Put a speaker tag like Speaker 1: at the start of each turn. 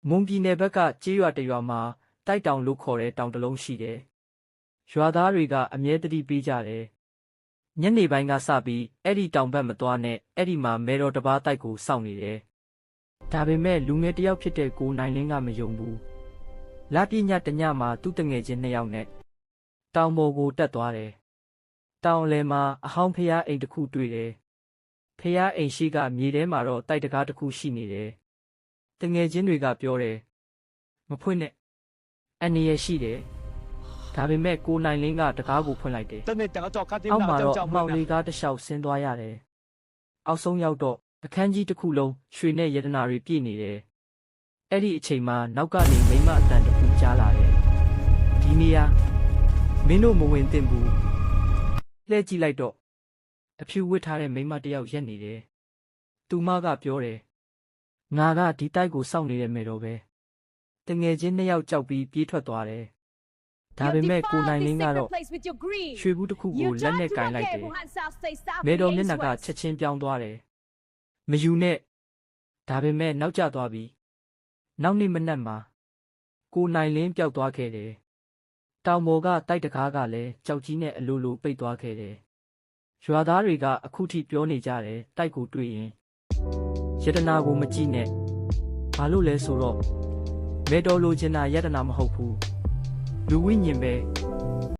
Speaker 1: မွန်ပြည်နယ်ဘက်ကကြေးရွာတရွာမှာတိုက်တောင်လို့ခေါ်တဲ့တောင်တလုံးရှိတယ်။ရွာသားတွေကအမြဲတမ်းပေးကြတယ်။ညနေပိုင်းကစပြီးအဲ့ဒီတောင်ဘက်မသွားနဲ့အဲ့ဒီမှာမဲတော်တစ်ပါးတိုက်ကိုစောင့်နေတယ်။ဒါပေမဲ့လူငယ်တယောက်ဖြစ်တဲ့ကိုနိုင်လင်းကမယုံဘူး။လပြည့်ညတညမှာသူ့တငယ်ချင်း2ယောက်နဲ့တောင်ပေါ်ကိုတက်သွားတယ်။တောင်လယ်မှာအဟောင်းဖျားအိမ်တစ်ခုတွေ့တယ်။ဖျားအိမ်ရှိကမြေထဲမှာတော့တိုက်တကားတစ်ခုရှိနေတယ်။တငယ်ချင်းတွေကပြောတယ်မဖွင့်နဲ့အန်ရရှိတယ်ဒါပေမဲ့ကိုနိုင်လင်းကတကားကိုဖွင့်လိုက်တယ်အောက်မှာတော့အမောင်လေးကားတစ်လျှောက်ဆင်းသွားရတယ်အောက်ဆုံးရောက်တော့အခန်းကြီးတစ်ခုလုံးရွှေနဲ့ရတနာတွေပြည့်နေတယ်အဲ့ဒီအချိန်မှာနောက်ကနေမိမအတန်တစ်ခုကြားလာတယ်ဒီနေရာမင်းတို့မဝင်သင့်ဘူးလှည့်ကြည့်လိုက်တော့အဖြူဝတ်ထားတဲ့မိမတစ်ယောက်ရက်နေတယ်သူမကပြောတယ်ငါကဒီတိုက်ကိုစောင့်နေတဲ့မယ်တော့ပဲတငယ်ချင်း2ယောက်ကြောက်ပြီးပြေးထွက်သွားတယ်ဒါပေမဲ့ကိုနိုင်လင်းကတော့ရွှေဘူးတစ်ခုကိုလက်နဲ့ကင်လိုက်တယ်မဲတော်မျက်နှာကချက်ချင်းပြောင်းသွားတယ်မယူနဲ့ဒါပေမဲ့နောက်ကျသွားပြီနောက်နေ့မနက်မှာကိုနိုင်လင်းပျောက်သွားခဲ့တယ်တောင်ပေါ်ကတိုက်တကားကလည်းကြောက်ကြီးနဲ့အလိုလိုပိတ်သွားခဲ့တယ်ရွာသားတွေကအခုထိပြောနေကြတယ်တိုက်ကိုတွေ့ရင်ယတနာကိုမကြည့်နဲ့ဘာလို့လဲဆိုတော့မဲတော်လိုချင်တာယတနာမဟုတ်ဘူးလူဝိညာဉ်ပဲ